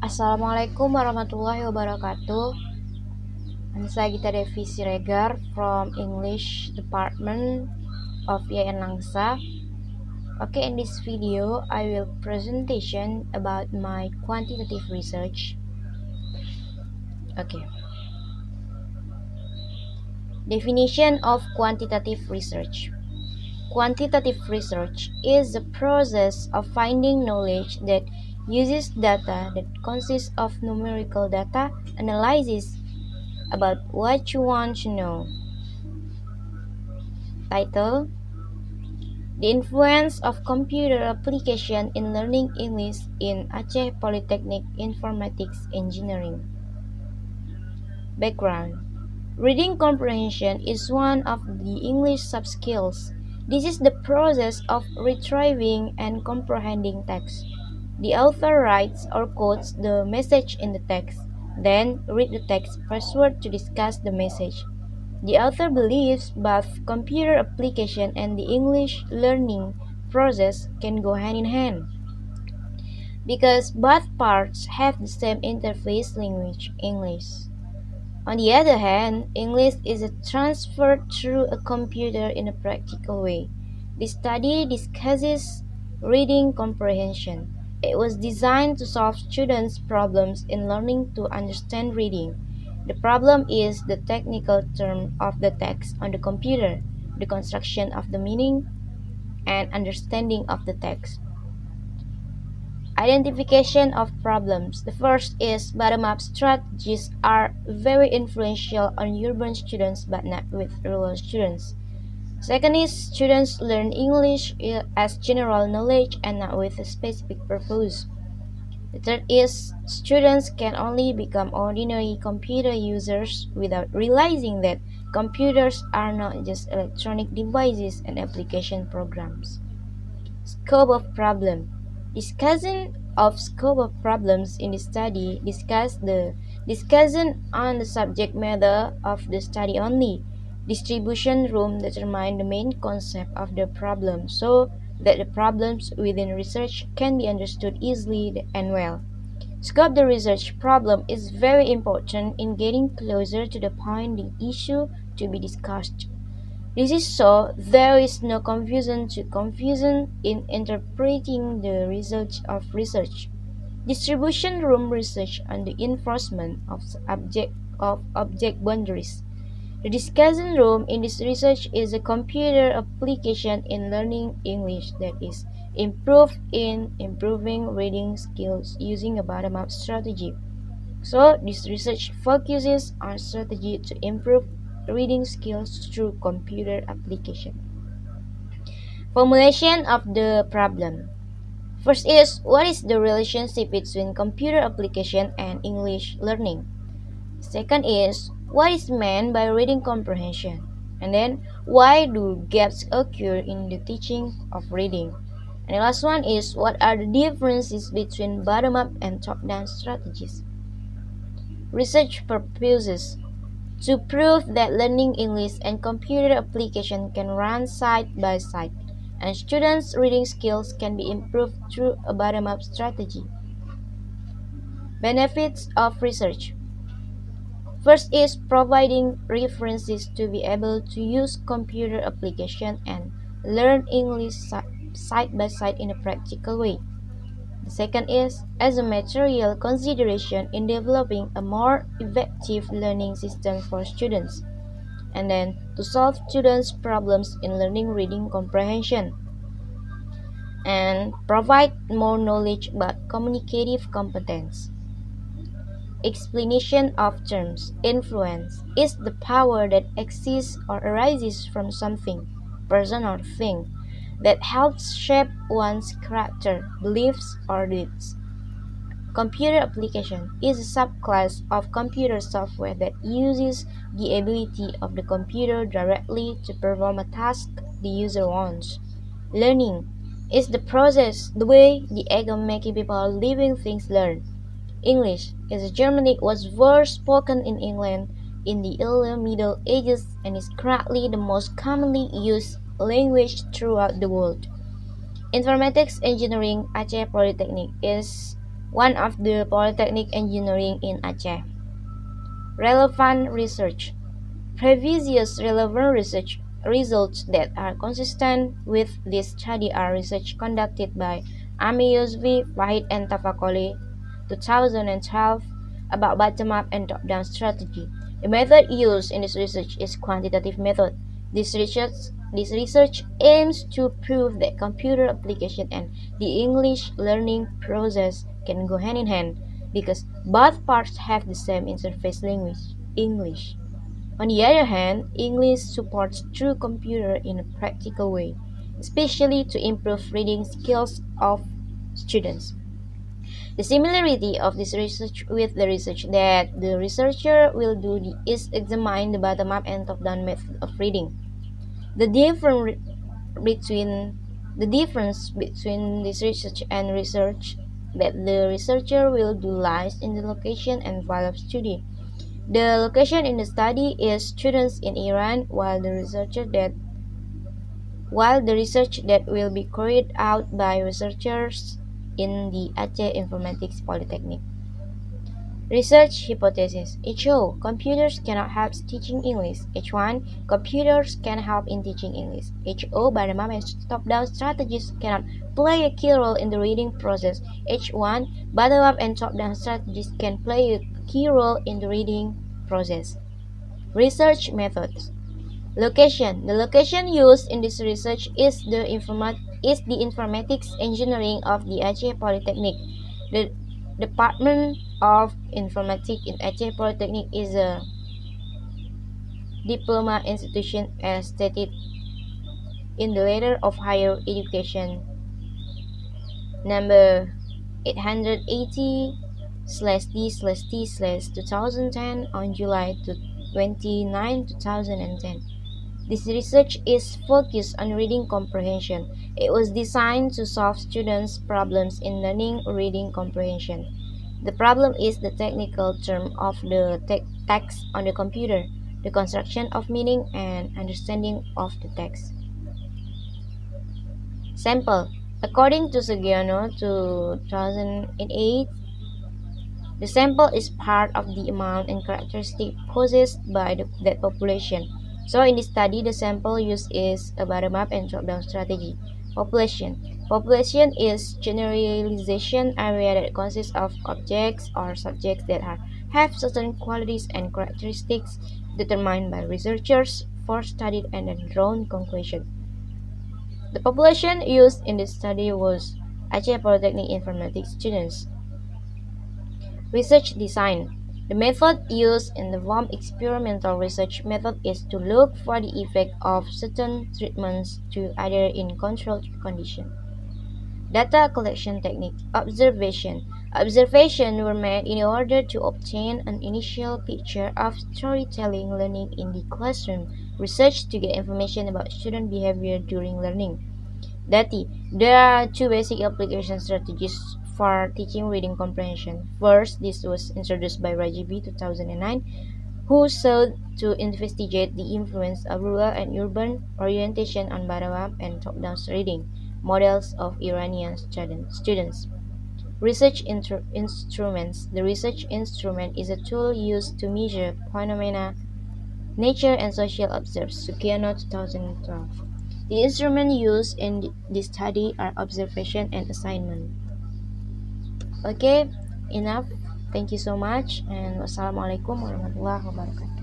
Assalamualaikum warahmatullahi wabarakatuh. I'm Sagita Siregar from English Department of IAIN Langsa. Okay, in this video, I will presentation about my quantitative research. Okay. Definition of quantitative research. Quantitative research is the process of finding knowledge that uses data that consists of numerical data analysis about what you want to know. Title: The Influence of Computer Application in Learning English in Aceh Polytechnic Informatics Engineering. Background: Reading comprehension is one of the English sub-skills. This is the process of retrieving and comprehending text. The author writes or quotes the message in the text, then read the text firstward to discuss the message. The author believes both computer application and the English learning process can go hand in hand, because both parts have the same interface language, English. On the other hand, English is transferred through a computer in a practical way. This study discusses reading comprehension. It was designed to solve students' problems in learning to understand reading. The problem is the technical term of the text on the computer, the construction of the meaning, and understanding of the text. Identification of problems. The first is bottom-up strategies are very influential on urban students but not with rural students. Second is students learn English as general knowledge and not with a specific purpose. The third is students can only become ordinary computer users without realizing that computers are not just electronic devices and application programs. Scope of problem. Discussion of scope of problems in the study discussion on the subject matter of the study only. Distribution room determine the main concept of the problem so that the problems within research can be understood easily and well. Scope the research problem is very important in getting closer to the point the issue to be discussed. This is so there is no confusion in interpreting the results of research. Distribution room research on the enforcement of object boundaries. The discussion room in this research is a computer application in learning English that is improved in improving reading skills using a bottom-up strategy. So this research focuses on strategy to improve reading skills through computer application. Formulation of the problem. First is, what is the relationship between computer application and English learning? Second is, what is meant by reading comprehension? And then, why do gaps occur in the teaching of reading? And the last one is, what are the differences between bottom-up and top-down strategies? Research purposes. To prove that learning English and computer application can run side by side, and students' reading skills can be improved through a bottom-up strategy. Benefits of research. First is providing references to be able to use computer application and learn English side by side in a practical way. The second is as a material consideration in developing a more effective learning system for students, and then to solve students' problems in learning reading comprehension, and provide more knowledge about communicative competence. Explanation of terms. Influence is the power that exists or arises from something, person or thing, that helps shape one's character, beliefs, or deeds. Computer application is a subclass of computer software that uses the ability of the computer directly to perform a task the user wants. Learning is the process, the way, the act of making people living things learn. English is a Germanic was first spoken in England in the early Middle Ages and is currently the most commonly used language throughout the world. Informatics Engineering Aceh Polytechnic is one of the Polytechnic Engineering in Aceh. Relevant research. Previous relevant research results that are consistent with this study are research conducted by Ami Yusvi, Wahid and Tafakoli, 2012, about bottom-up and top-down strategy. The method used in this research is quantitative method. This research aims to prove that computer application and the English learning process can go hand in hand because both parts have the same interface language, English. On the other hand, English supports true computer in a practical way, especially to improve reading skills of students. The similarity of this research with the research that the researcher will do is examine the bottom-up and top-down method of reading. The difference between this research and research that the researcher will do lies in the location and file of study. The location in the study is students in Iran, while the research that will be carried out by researchers in the Aceh Informatics Polytechnic. Research hypothesis. H.O. Computers cannot help teaching English. H1. Computers can help in teaching English. H.O. Bottom-up and top-down strategies cannot play a key role in the reading process. H1. Bottom-up and top-down strategies can play a key role in the reading process. Research methods. Location. The location used in this research is the informatics engineering of the Aceh Polytechnic. The Department of Informatics in Aceh Polytechnic is a diploma institution as stated in the Letter of Higher Education number 880/D/T/2010 on July 29, 2010. This research is focused on reading comprehension. It was designed to solve students' problems in learning reading comprehension. The problem is the technical term of the text on the computer, the construction of meaning and understanding of the text. Sample. According to Sagita 2008, the sample is part of the amount and characteristic possessed by that population. So in this study, the sample used is a bottom-up and top-down strategy. Population. Population is generalization area that consists of objects or subjects that have certain qualities and characteristics determined by researchers for studied and then drawn conclusion. The population used in this study was Aceh Polytechnic Informatics students. Research design. The method used in the VOM experimental research method is to look for the effect of certain treatments to either in controlled condition. Data collection technique. Observation. Observations were made in order to obtain an initial picture of storytelling learning in the classroom. Research to get information about student behavior during learning. Dati. There are two basic application strategies for teaching reading comprehension. First, this was introduced by Rajibi 2009, who sought to investigate the influence of rural and urban orientation on bottom-up and top-down reading models of Iranian students. Research instruments. The research instrument is a tool used to measure phenomena, nature and social observes. Sukiano 2012. The instruments used in this study are observation and assignment. Okay, enough. Thank you so much, and wassalamualaikum warahmatullahi wabarakatuh.